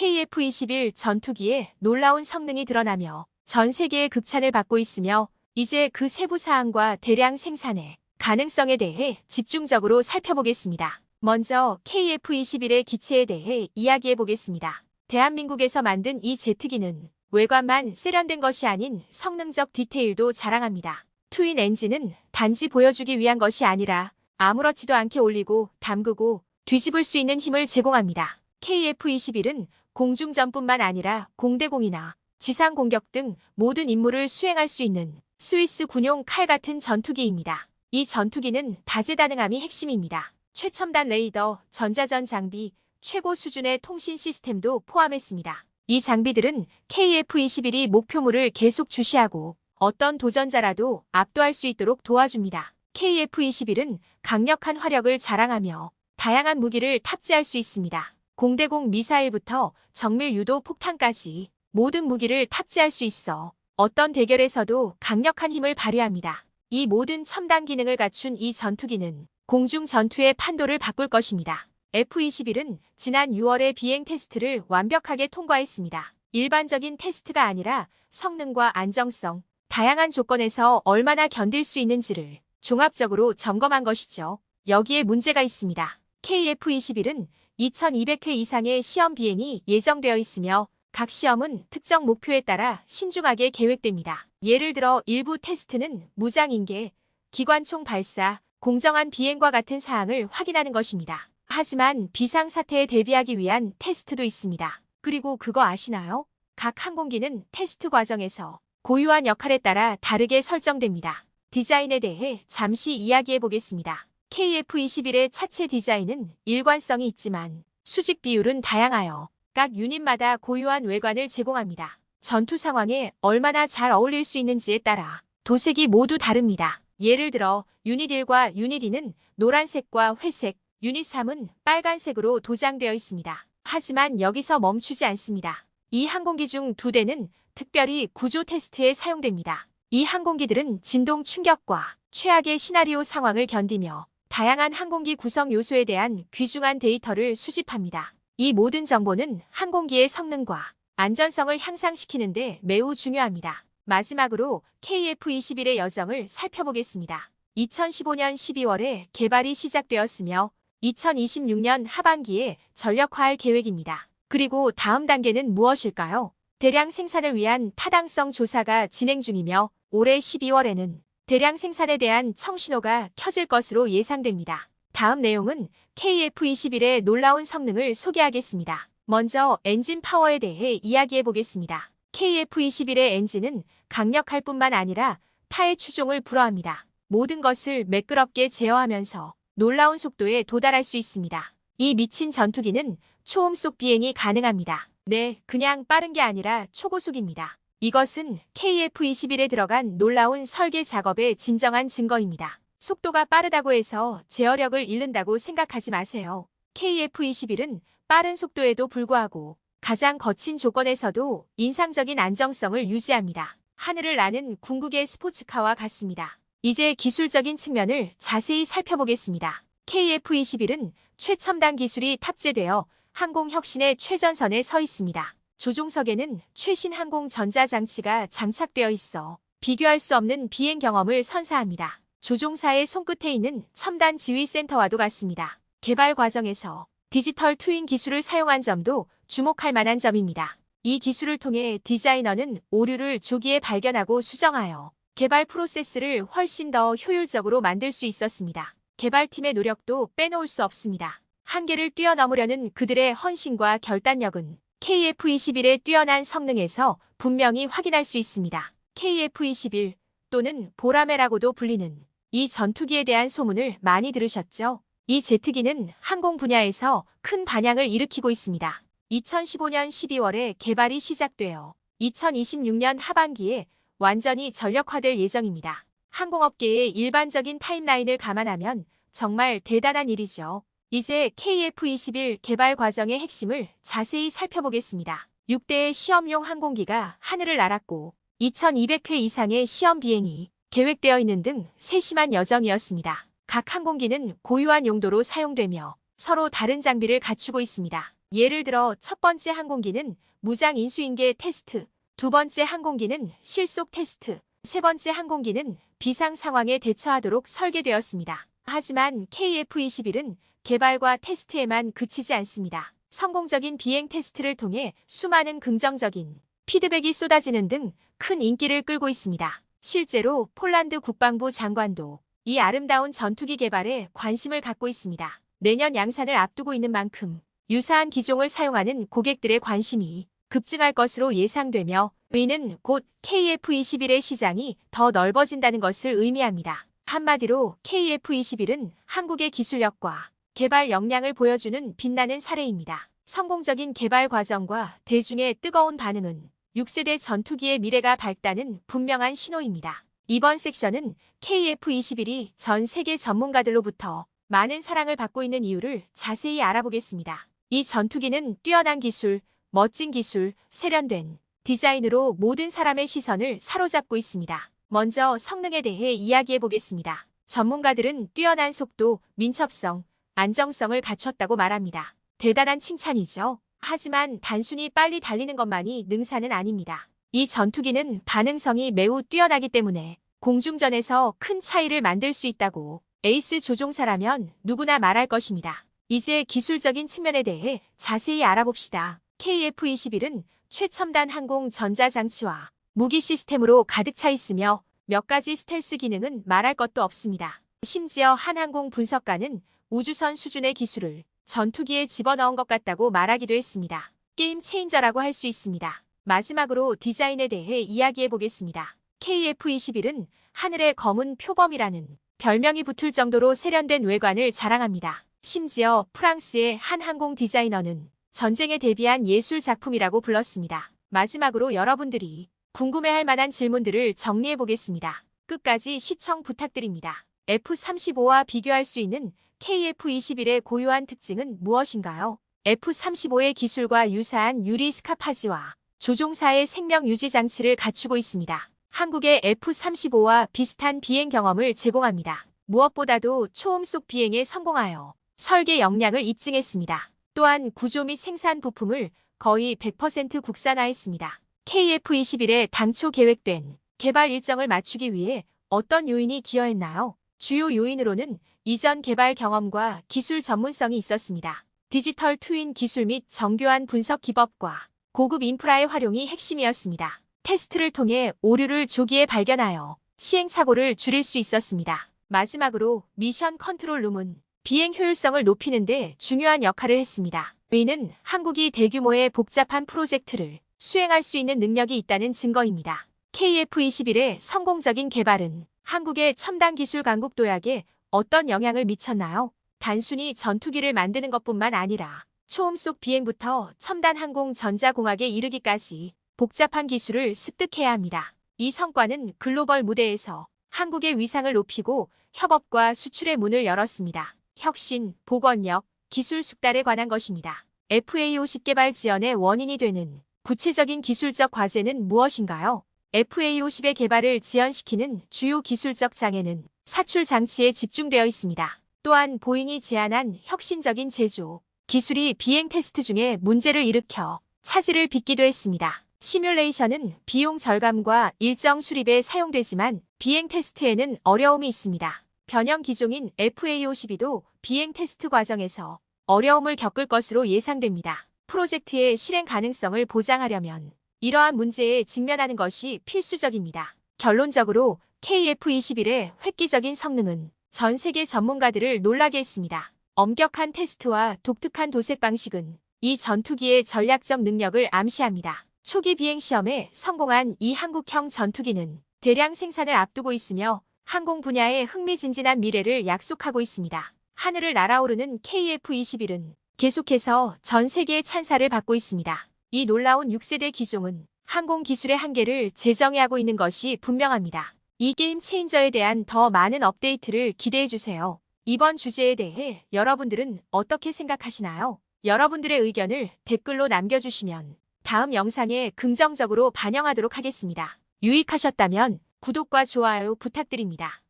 KF-21 전투기의 놀라운 성능이 드러나며 전 세계의 극찬을 받고 있으며 이제 그 세부 사항과 대량 생산의 가능성에 대해 집중적으로 살펴보겠습니다. 먼저 KF-21의 기체에 대해 이야기해 보겠습니다. 대한민국에서 만든 이 제트기는 외관만 세련된 것이 아닌 성능적 디테일도 자랑합니다. 트윈 엔진은 단지 보여주기 위한 것이 아니라 아무렇지도 않게 올리고 담그고 뒤집을 수 있는 힘을 제공합니다. KF-21은 공중전뿐만 아니라 공대공이나 지상 공격 등 모든 임무를 수행할 수 있는 스위스 군용 칼 같은 전투기입니다. 이 전투기는 다재다능함이 핵심입니다. 최첨단 레이더, 전자전 장비, 최고 수준의 통신 시스템도 포함했습니다. 이 장비들은 KF-21이 목표물을 계속 주시하고 어떤 도전자라도 압도할 수 있도록 도와줍니다. KF-21은 강력한 화력을 자랑하며 다양한 무기를 탑재할 수 있습니다. 공대공 미사일부터 정밀 유도 폭탄까지 모든 무기를 탑재할 수 있어 어떤 대결에서도 강력한 힘을 발휘합니다. 이 모든 첨단 기능을 갖춘 이 전투기는 공중 전투의 판도를 바꿀 것입니다. F-21은 지난 6월에 비행 테스트를 완벽하게 통과했습니다. 일반적인 테스트가 아니라 성능과 안정성, 다양한 조건에서 얼마나 견딜 수 있는지를 종합적으로 점검한 것이죠. 여기에 문제가 있습니다. KF-21은 2200회 이상의 시험 비행이 예정되어 있으며 각 시험은 특정 목표에 따라 신중하게 계획됩니다. 예를 들어 일부 테스트는 무장인계, 기관총 발사, 공정한 비행과 같은 사항을 확인하는 것입니다. 하지만 비상사태에 대비하기 위한 테스트도 있습니다. 그리고 그거 아시나요? 각 항공기는 테스트 과정에서 고유한 역할에 따라 다르게 설정됩니다. 디자인에 대해 잠시 이야기해 보겠습니다. KF-21의 차체 디자인은 일관성이 있지만 수직 비율은 다양하여 각 유닛마다 고유한 외관을 제공합니다. 전투 상황에 얼마나 잘 어울릴 수 있는지에 따라 도색이 모두 다릅니다. 예를 들어 유닛 1과 유닛 2는 노란색과 회색, 유닛 3은 빨간색으로 도장되어 있습니다. 하지만 여기서 멈추지 않습니다. 이 항공기 중 2대는 특별히 구조 테스트에 사용됩니다. 이 항공기들은 진동 충격과 최악의 시나리오 상황을 견디며 다양한 항공기 구성 요소에 대한 귀중한 데이터를 수집합니다. 이 모든 정보는 항공기의 성능과 안전성을 향상시키는 데 매우 중요합니다. 마지막으로 KF-21의 여정을 살펴보겠습니다. 2015년 12월에 개발이 시작되었으며 2026년 하반기에 전력화할 계획입니다. 그리고 다음 단계는 무엇일까요? 대량 생산을 위한 타당성 조사가 진행 중이며 올해 12월에는 대량 생산에 대한 청신호가 켜질 것으로 예상됩니다. 다음 내용은 KF-21의 놀라운 성능을 소개하겠습니다. 먼저 엔진 파워에 대해 이야기해 보겠습니다. KF-21의 엔진은 강력할 뿐만 아니라 타의 추종을 불허합니다. 모든 것을 매끄럽게 제어하면서 놀라운 속도에 도달할 수 있습니다. 이 미친 전투기는 초음속 비행이 가능합니다. 네, 그냥 빠른 게 아니라 초고속입니다. 이것은 KF-21에 들어간 놀라운 설계 작업의 진정한 증거입니다. 속도가 빠르다고 해서 제어력을 잃는다고 생각하지 마세요. KF-21은 빠른 속도에도 불구하고 가장 거친 조건에서도 인상적인 안정성을 유지합니다. 하늘을 나는 궁극의 스포츠카와 같습니다. 이제 기술적인 측면을 자세히 살펴보겠습니다. KF-21은 최첨단 기술이 탑재되어 항공 혁신의 최전선에 서 있습니다. 조종석에는 최신 항공 전자장치가 장착되어 있어 비교할 수 없는 비행 경험을 선사합니다. 조종사의 손끝에 있는 첨단 지휘센터와도 같습니다. 개발 과정에서 디지털 트윈 기술을 사용한 점도 주목할 만한 점입니다. 이 기술을 통해 디자이너는 오류를 조기에 발견하고 수정하여 개발 프로세스를 훨씬 더 효율적으로 만들 수 있었습니다. 개발팀의 노력도 빼놓을 수 없습니다. 한계를 뛰어넘으려는 그들의 헌신과 결단력은 KF-21의 뛰어난 성능에서 분명히 확인할 수 있습니다. KF-21 또는 보라매라고도 불리는 이 전투기에 대한 소문을 많이 들으셨죠? 이 제트기는 항공 분야에서 큰 반향을 일으키고 있습니다. 2015년 12월에 개발이 시작되어 2026년 하반기에 완전히 전력화될 예정입니다. 항공업계의 일반적인 타임라인을 감안하면 정말 대단한 일이죠. 이제 KF-21 개발 과정의 핵심을 자세히 살펴보겠습니다. 6대의 시험용 항공기가 하늘을 날았고 2200회 이상의 시험 비행이 계획되어 있는 등 세심한 여정이었습니다. 각 항공기는 고유한 용도로 사용되며 서로 다른 장비를 갖추고 있습니다. 예를 들어 첫 번째 항공기는 무장 인수인계 테스트, 두 번째 항공기는 실속 테스트, 세 번째 항공기는 비상 상황에 대처하도록 설계되었습니다. 하지만 KF-21은 개발과 테스트에만 그치지 않습니다. 성공적인 비행 테스트를 통해 수많은 긍정적인 피드백이 쏟아지는 등 큰 인기를 끌고 있습니다. 실제로 폴란드 국방부 장관도 이 아름다운 전투기 개발에 관심을 갖고 있습니다. 내년 양산을 앞두고 있는 만큼 유사한 기종을 사용하는 고객들의 관심이 급증할 것으로 예상되며 이는 곧 KF-21의 시장이 더 넓어진다는 것을 의미합니다. 한마디로 KF-21은 한국의 기술력과 개발 역량을 보여주는 빛나는 사례입니다. 성공적인 개발 과정과 대중의 뜨거운 반응은 6세대 전투기의 미래가 밝다는 분명한 신호입니다. 이번 섹션은 KF-21이 전 세계 전문가들로부터 많은 사랑을 받고 있는 이유를 자세히 알아보겠습니다. 이 전투기는 뛰어난 기술, 멋진 기술, 세련된 디자인으로 모든 사람의 시선을 사로잡고 있습니다. 먼저 성능에 대해 이야기해 보겠습니다. 전문가들은 뛰어난 속도, 민첩성, 안정성을 갖췄다고 말합니다. 대단한 칭찬이죠. 하지만 단순히 빨리 달리는 것만이 능사는 아닙니다. 이 전투기는 반응성이 매우 뛰어나기 때문에 공중전에서 큰 차이를 만들 수 있다고 에이스 조종사라면 누구나 말할 것입니다. 이제 기술적인 측면에 대해 자세히 알아봅시다. KF-21은 최첨단 항공 전자장치와 무기 시스템으로 가득 차 있으며 몇 가지 스텔스 기능은 말할 것도 없습니다. 심지어 한 항공 분석가는 우주선 수준의 기술을 전투기에 집어넣은 것 같다고 말하기도 했습니다. 게임 체인저라고 할 수 있습니다. 마지막으로 디자인에 대해 이야기해 보겠습니다. KF-21은 하늘의 검은 표범이라는 별명이 붙을 정도로 세련된 외관을 자랑합니다. 심지어 프랑스의 한 항공 디자이너는 전쟁에 대비한 예술 작품이라고 불렀습니다. 마지막으로 여러분들이 궁금해할 만한 질문들을 정리해 보겠습니다. 끝까지 시청 부탁드립니다. F-35와 비교할 수 있는 KF-21의 고유한 특징은 무엇인가요? F-35의 기술과 유사한 유리 스카파지와 조종사의 생명 유지 장치를 갖추고 있습니다. 한국의 F-35와 비슷한 비행 경험을 제공합니다. 무엇보다도 초음속 비행에 성공하여 설계 역량을 입증했습니다. 또한 구조 및 생산 부품을 거의 100% 국산화했습니다. KF-21의 당초 계획된 개발 일정을 맞추기 위해 어떤 요인이 기여했나요? 주요 요인으로는 이전 개발 경험과 기술 전문성이 있었습니다. 디지털 트윈 기술 및 정교한 분석 기법과 고급 인프라의 활용이 핵심이었습니다. 테스트를 통해 오류를 조기에 발견하여 시행착오를 줄일 수 있었습니다. 마지막으로 미션 컨트롤 룸은 비행 효율성을 높이는 데 중요한 역할을 했습니다. 이는 한국이 대규모의 복잡한 프로젝트를 수행할 수 있는 능력이 있다는 증거입니다. KF-21의 성공적인 개발은 한국의 첨단 기술 강국 도약에 어떤 영향을 미쳤나요? 단순히 전투기를 만드는 것뿐만 아니라 초음속 비행부터 첨단 항공 전자공학에 이르기까지 복잡한 기술을 습득해야 합니다. 이 성과는 글로벌 무대에서 한국의 위상을 높이고 협업과 수출의 문을 열었습니다. 혁신, 복원력, 기술 숙달에 관한 것입니다. FA-50 개발 지연의 원인이 되는 구체적인 기술적 과제는 무엇인가요? FA-50의 개발을 지연시키는 주요 기술적 장애는 사출 장치에 집중되어 있습니다. 또한 보잉이 제안한 혁신적인 제조 기술이 비행 테스트 중에 문제를 일으켜 차질을 빚기도 했습니다. 시뮬레이션은 비용 절감과 일정 수립에 사용되지만 비행 테스트에는 어려움이 있습니다. 변형 기종인 FA-52도 비행 테스트 과정에서 어려움을 겪을 것으로 예상됩니다. 프로젝트의 실행 가능성을 보장하려면 이러한 문제에 직면하는 것이 필수적입니다. 결론적으로 KF-21의 획기적인 성능은 전 세계 전문가들을 놀라게 했습니다. 엄격한 테스트와 독특한 도색 방식은 이 전투기의 전략적 능력을 암시합니다. 초기 비행 시험에 성공한 이 한국형 전투기는 대량 생산을 앞두고 있으며 항공 분야의 흥미진진한 미래를 약속하고 있습니다. 하늘을 날아오르는 KF-21은 계속해서 전 세계의 찬사를 받고 있습니다. 이 놀라운 6세대 기종은 항공 기술의 한계를 재정의하고 있는 것이 분명합니다. 이 게임 체인저에 대한 더 많은 업데이트를 기대해주세요. 이번 주제에 대해 여러분들은 어떻게 생각하시나요? 여러분들의 의견을 댓글로 남겨주시면 다음 영상에 긍정적으로 반영하도록 하겠습니다. 유익하셨다면 구독과 좋아요 부탁드립니다.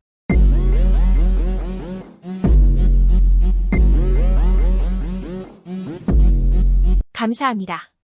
감사합니다.